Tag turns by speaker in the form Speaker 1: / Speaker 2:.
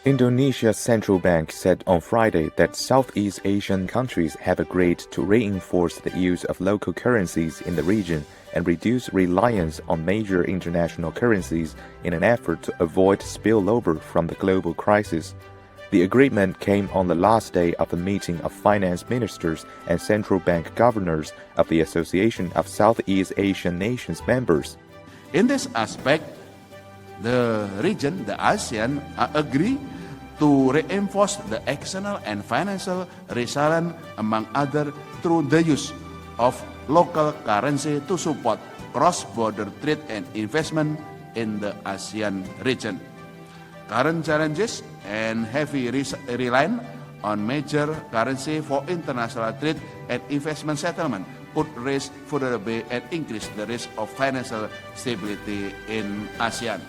Speaker 1: Indonesia's central bank said on Friday that Southeast Asian countries have agreed to reinforce the use of local currencies in the region and reduce reliance on major international currencies in an effort to avoid spillover from the global crisis. The agreement came on the last day of a meeting of finance ministers and central bank governors of the Association of Southeast Asian Nations members.
Speaker 2: In this aspect, the region, the ASEAN, agree to reinforce the external and financial resilience, among other, through the use of local currency to support cross-border trade and investment in the ASEAN region. Current challenges and heavy reliance on major currency for international trade and investment settlement could raise vulnerability and increase the risk of financial stability in ASEAN.